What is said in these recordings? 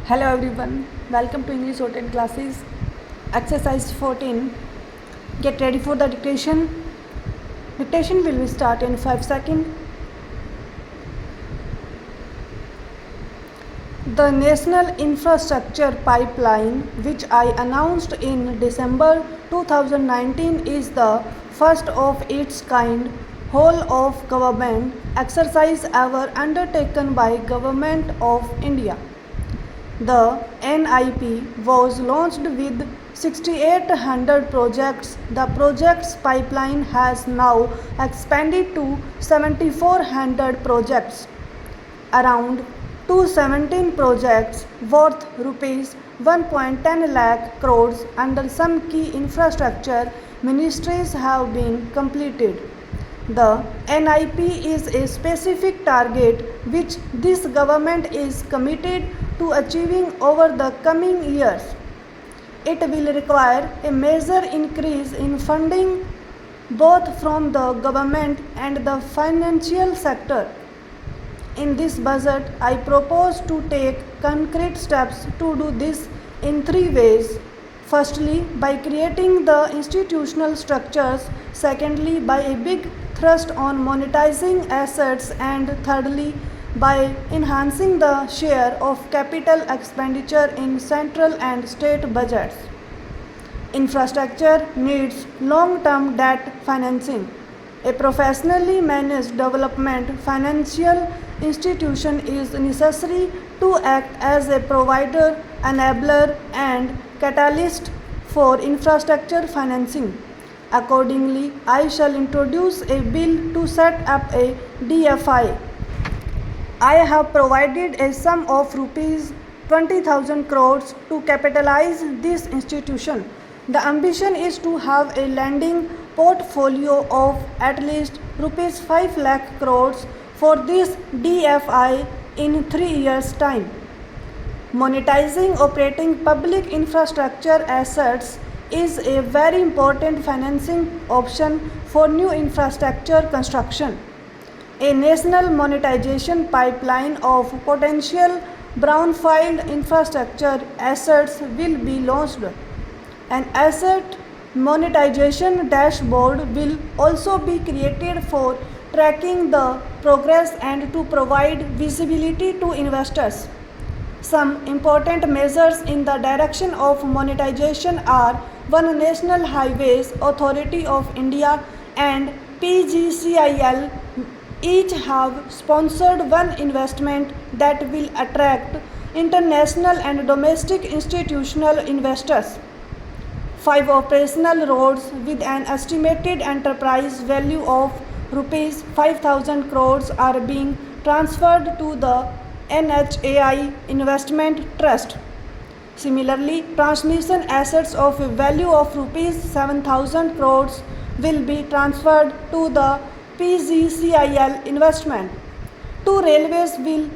Hello everyone, welcome to English 10 classes. Exercise 14. Get ready for the dictation. Dictation will start in 5 seconds. The National Infrastructure Pipeline, which I announced in December 2019, is the first of its kind whole of government exercise ever undertaken by Government of India. The NIP was launched with 6,800 projects. The project's pipeline has now expanded to 7,400 projects. Around 217 projects worth rupees 1.10 lakh crores under some key infrastructure ministries have been completed. The NIP is a specific target which this government is committed to achieving over the coming years. It will require a major increase in funding both from the government and the financial sector. In this budget, I propose to take concrete steps to do this in 3 ways. Firstly, by creating the institutional structures. Secondly, by a big thrust on monetizing assets. And thirdly, by enhancing the share of capital expenditure in central and state budgets. Infrastructure needs long-term debt financing. A professionally managed development financial institution is necessary to act as a provider, enabler, and catalyst for infrastructure financing. Accordingly, I shall introduce a bill to set up a DFI. I have provided a sum of rupees 20,000 crores to capitalize this institution. The ambition is to have a lending portfolio of at least rupees 5 lakh crores for this DFI in 3 years' time. Monetizing operating public infrastructure assets is a very important financing option for new infrastructure construction. A national monetization pipeline of potential brownfield infrastructure assets will be launched. An asset monetization dashboard will also be created for tracking the progress and to provide visibility to investors. Some important measures in the direction of monetization are: 1. National Highways Authority of India and PGCIL each have sponsored one investment that will attract international and domestic institutional investors. 5. Operational roads with an estimated enterprise value of rupees 5,000 crores are being transferred to the NHAI Investment Trust. Similarly, transmission assets of a value of rupees 7,000 crores will be transferred to the PGCIL investment. 2. Railways will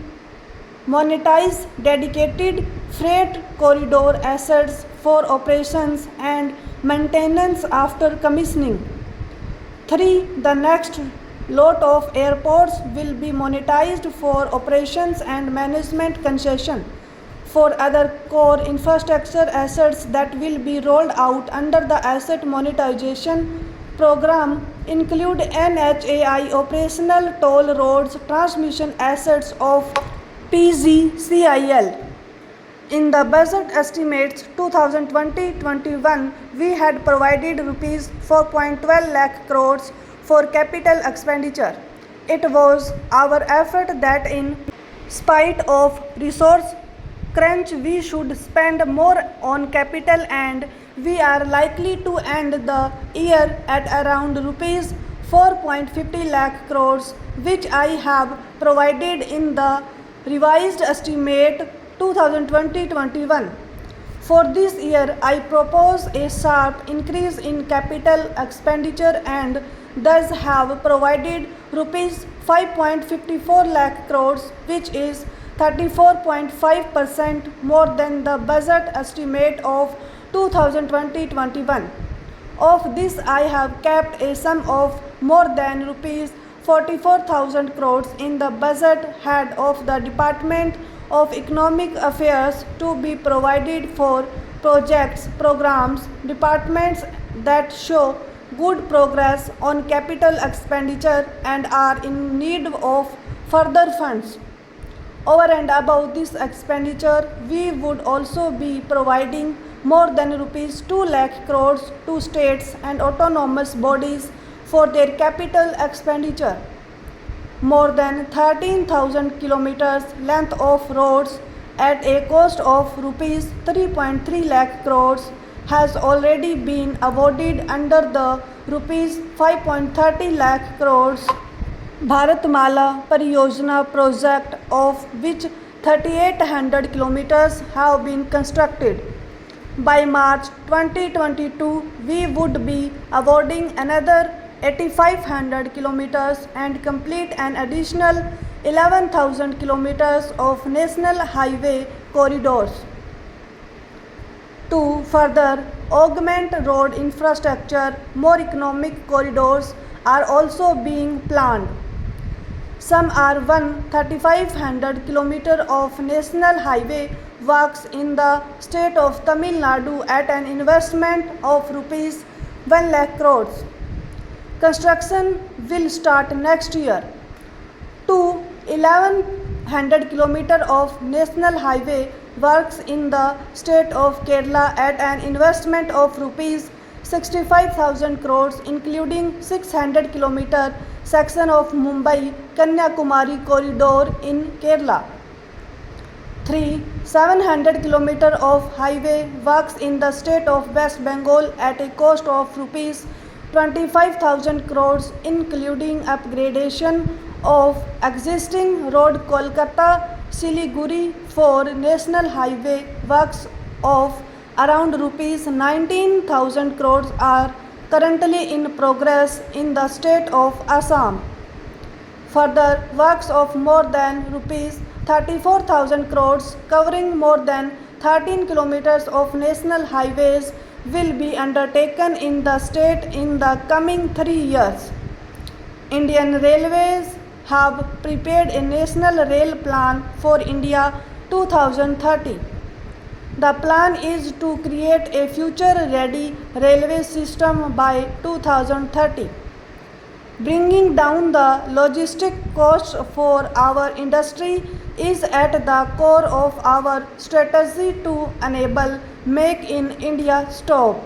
monetize dedicated freight corridor assets for operations and maintenance after commissioning. 3. The next lot of airports will be monetized for operations and management concession. 4. Other core infrastructure assets that will be rolled out under the asset monetization program include NHAI operational toll roads transmission assets of PGCIL. In the budget estimates 2020-21, we had provided rupees 4.12 lakh crores for capital expenditure. It was our effort that in spite of resource crunch we should spend more on capital, and we are likely to end the year at around rupees 4.50 lakh crores, which I have provided in the revised estimate 2020-21. For this year, I propose a sharp increase in capital expenditure and thus have provided rupees 5.54 lakh crores, which is 34.5% more than the budget estimate of 2020-21. Of this, I have kept a sum of more than rupees 44,000 crores in the budget head of the Department of Economic Affairs to be provided for projects, programs, departments that show good progress on capital expenditure and are in need of further funds. Over and above this expenditure, we would also be providing more than rupees 2 lakh crores to states and autonomous bodies for their capital expenditure. More than 13,000 kilometers length of roads at a cost of rupees 3.3 lakh crores has already been awarded under the rupees 5.30 lakh crores Bharatmala Pariyojana project, of which 3,800 kilometers have been constructed. By March 2022, we would be awarding another 8,500 kilometers and complete an additional 11,000 kilometers of national highway corridors. To further augment road infrastructure, more economic corridors are also being planned. Some are 3,500 kilometers of national highway works in the state of Tamil Nadu at an investment of rupees 1 lakh crores. Construction will start next year. 1,100 kilometers of national highway works in the state of Kerala at an investment of rupees 65,000 crores, including 600 kilometer section of Mumbai Kanyakumari corridor in Kerala. 700 kilometers of highway works in the state of West Bengal at a cost of rupees 25,000 crores, including upgradation of existing road Kolkata Siliguri. For national highway works of around rupees 19,000 crores are currently in progress in the state of Assam. Further works of more than rupees 34,000 crores covering more than 13 kilometers of national highways will be undertaken in the state in the coming 3 years. Indian Railways have prepared a National Rail Plan for India 2030. The plan is to create a future-ready railway system by 2030. Bringing down the logistic costs for our industry is at the core of our strategy to enable Make in India stop.